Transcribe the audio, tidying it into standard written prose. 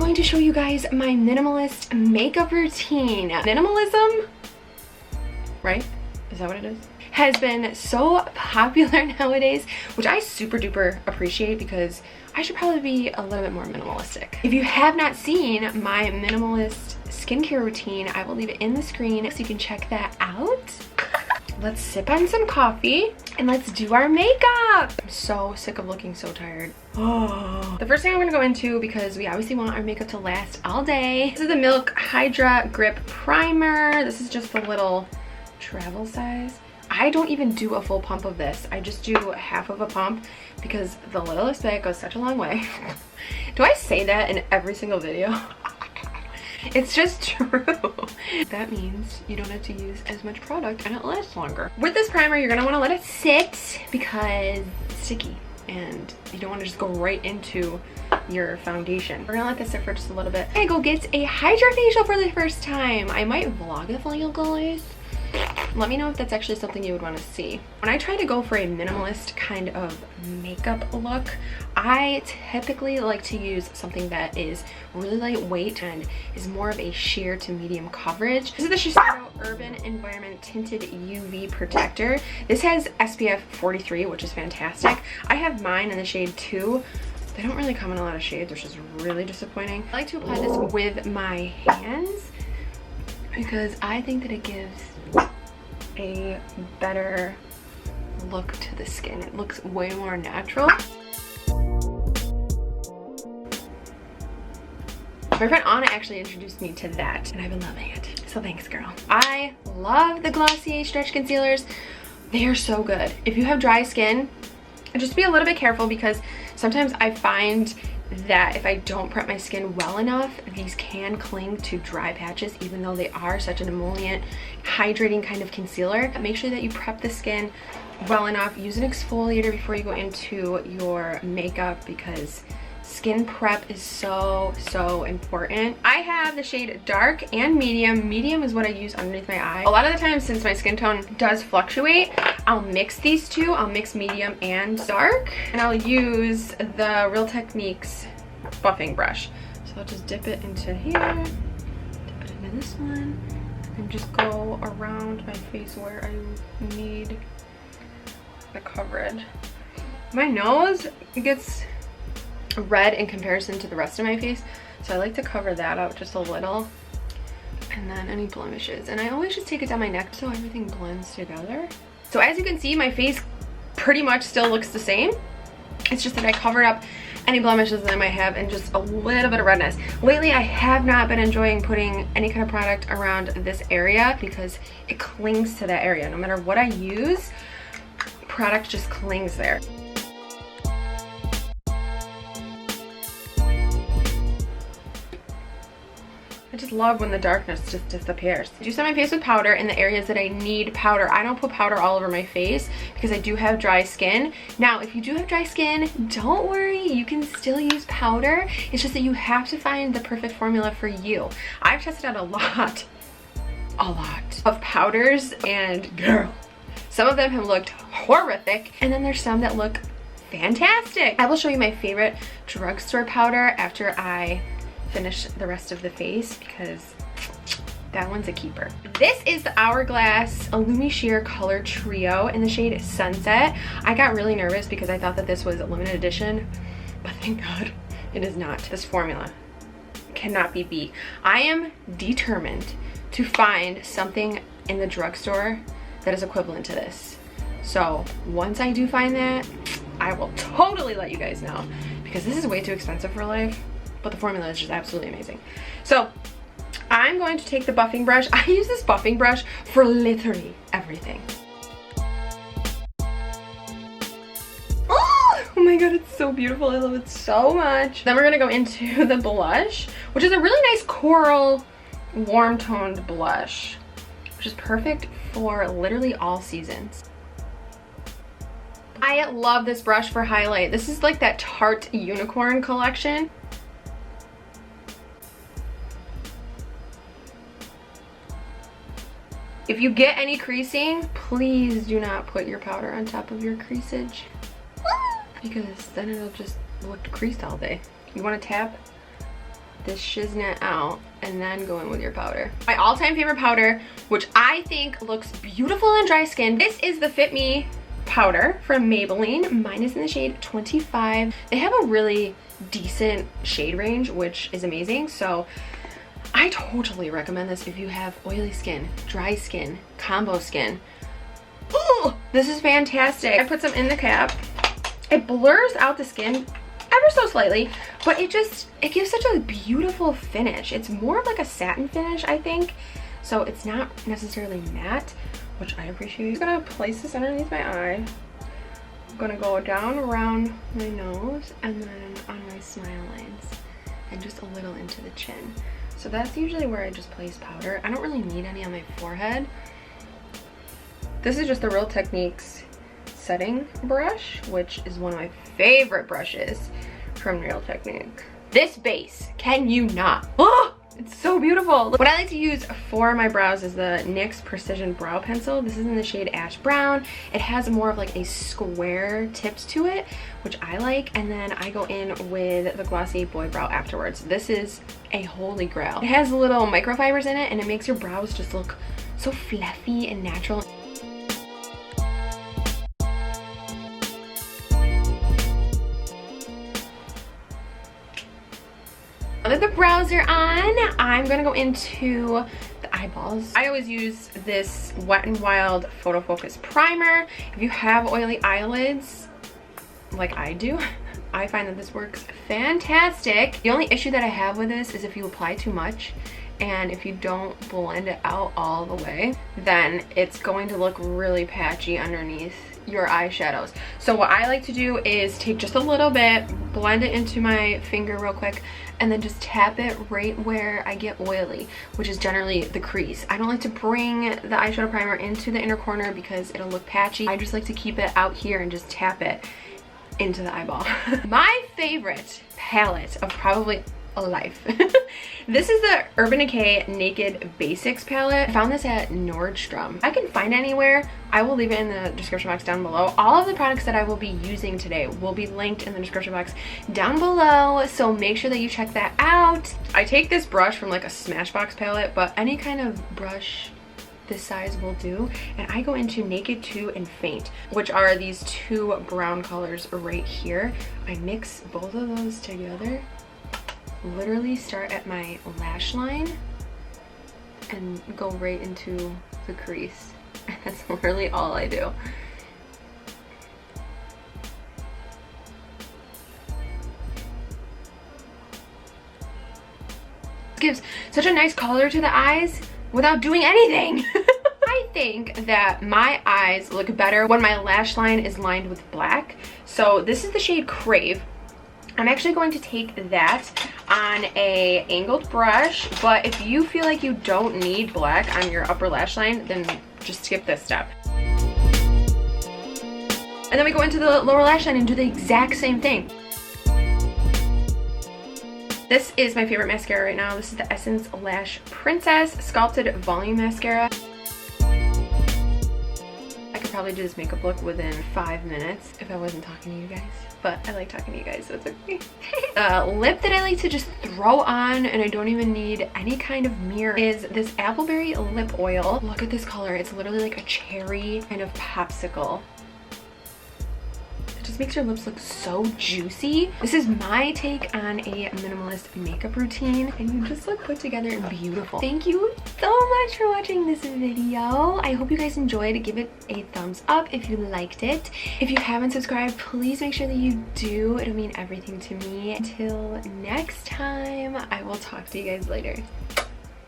going to show you guys my minimalist makeup routine. Minimalism, right? Is that what it is? Has been so popular nowadays, which I super duper appreciate because I should probably be a little bit more minimalistic. If you have not seen my minimalist skincare routine, I will leave it in the screen so you can check that out. Let's sip on some coffee and let's do our makeup. I'm so sick of looking so tired. Oh. The first thing I'm gonna go into, because we obviously want our makeup to last all day, this is the Milk Hydra Grip Primer. This is just the little travel size. I don't even do a full pump of this. I just do half of a pump because the littlest bit goes such a long way. Do I say that in every single video? It's just true. That means you don't have to use as much product and it lasts longer. With this primer, you're gonna wanna let it sit because it's sticky and you don't wanna just go right into your foundation. We're gonna let this sit for just a little bit. I'm gonna go get a Hydra facial for the first time. I might vlog it for you guys. Let me know if that's actually something you would want to see. When I try to go for a minimalist kind of makeup look, I typically like to use something that is really lightweight and is more of a sheer to medium coverage. This is the Eyeshadow Urban Environment Tinted UV Protector. This has SPF 43, which is fantastic. I have mine in the shade 2. They don't really come in a lot of shades, which is really disappointing. I like to apply this with my hands because I think that it gives a better look to the skin. It looks way more natural. My friend Anna actually introduced me to that and I've been loving it. So thanks, girl. I love the Glossier Stretch Concealers. They are so good. If you have dry skin, just be a little bit careful because sometimes I find that if I don't prep my skin well enough, these can cling to dry patches even though they are such an emollient, hydrating kind of concealer. Make sure that you prep the skin well enough. Use an exfoliator before you go into your makeup because skin prep is so important. I have the shade dark and medium. Medium is what I use underneath my eye. A lot of the time, since my skin tone does fluctuate, I'll mix these two. I'll mix medium and dark, and I'll use the Real Techniques buffing brush. So I'll just dip it into here, dip it into this one, and just go around my face where I need the coverage. My nose gets red in comparison to the rest of my face, so I like to cover that up just a little, and then any blemishes, and I always just take it down my neck so everything blends together. So as you can see, my face pretty much still looks the same. It's just that I covered up any blemishes that I might have and just a little bit of redness. Lately I have not been enjoying putting any kind of product around this area because it clings to that area. No matter what I use, product just clings there. I just love when the darkness just disappears. I do set my face with powder in the areas that I need powder. I don't put powder all over my face because I do have dry skin. Now, if you do have dry skin, don't worry, you can still use powder. It's just that you have to find the perfect formula for you. I've tested out a lot of powders, and girl, some of them have looked horrific, and then there's some that look fantastic. I will show you my favorite drugstore powder after I finish the rest of the face because that one's a keeper. This is the Hourglass Illumi Sheer Color Trio in the shade Sunset. I got really nervous because I thought that this was a limited edition, but thank God it is not. This formula cannot be beat. I am determined to find something in the drugstore that is equivalent to this. So once I do find that, I will totally let you guys know because this is way too expensive for life. But the formula is just absolutely amazing. So I'm going to take the buffing brush. I use this buffing brush for literally everything. Oh my God, it's so beautiful. I love it so much. Then we're gonna go into the blush, which is a really nice coral, warm toned blush, which is perfect for literally all seasons. I love this brush for highlight. This is like that Tarte Unicorn collection. If you get any creasing, please do not put your powder on top of your creasage because then it'll just look creased all day. You want to tap this shiznit out and then go in with your powder. My all-time favorite powder, which I think looks beautiful on dry skin. This is the Fit Me powder from Maybelline. Mine is in the shade 25. They have a really decent shade range, which is amazing. So I totally recommend this if you have oily skin, dry skin, combo skin. Ooh, this is fantastic. I put some in the cap. It blurs out the skin ever so slightly, but it gives such a beautiful finish. It's more of like a satin finish, I think. So it's not necessarily matte, which I appreciate. I'm gonna place this underneath my eye. I'm gonna go down around my nose and then on my smile lines and just a little into the chin. So that's usually where I just place powder. I don't really need any on my forehead. This is just the Real Techniques setting brush, which is one of my favorite brushes from Real Techniques. This base, can you not? Oh, it's so beautiful. What I like to use for my brows is the NYX Precision Brow Pencil. This is in the shade Ash Brown. It has more of like a square tips to it, which I like. And then I go in with the Glossy Boy Brow afterwards. This is a holy grail. It has little microfibers in it and it makes your brows just look so fluffy and natural. Now that the brows are on, I'm gonna go into the eyeballs. I always use this Wet n Wild Photo Focus Primer. If you have oily eyelids, like I do, I find that this works fantastic. The only issue that I have with this is if you apply too much and if you don't blend it out all the way, then it's going to look really patchy underneath your eyeshadows. So what I like to do is take just a little bit, blend it into my finger real quick, and then just tap it right where I get oily, which is generally the crease. I don't like to bring the eyeshadow primer into the inner corner because it'll look patchy. I just like to keep it out here and just tap it into the eyeball. My favorite palette of probably a life. This is the Urban Decay Naked Basics palette. I found this at Nordstrom. If I can find it anywhere, I will leave it in the description box down below. All of the products that I will be using today will be linked in the description box down below, so make sure that you check that out. I take this brush from like a Smashbox palette, but any kind of brush this size will do, and I go into Naked 2 and Faint, which are these two brown colors right here. I mix both of those together, literally start at my lash line and go right into the crease. That's literally all I do. It gives such a nice color to the eyes without doing anything. I think that my eyes look better when my lash line is lined with black. So this is the shade Crave. I'm actually going to take that on a angled brush, but if you feel like you don't need black on your upper lash line, then just skip this step. And then we go into the lower lash line and do the exact same thing. This is my favorite mascara right now. This is the Essence Lash Princess Sculpted Volume Mascara. I could probably do this makeup look within 5 minutes if I wasn't talking to you guys, but I like talking to you guys, so it's okay. Lip that I like to just throw on and I don't even need any kind of mirror is this Appleberry Lip Oil. Look at this color. It's literally like a cherry kind of popsicle. Just makes your lips look so juicy. This is my take on a minimalist makeup routine, and you just look put together and beautiful. Thank you so much for watching this video. I hope you guys enjoyed. Give it a thumbs up if you liked it. If you haven't subscribed, please make sure that you do. It'll mean everything to me. Until next time, I will talk to you guys later.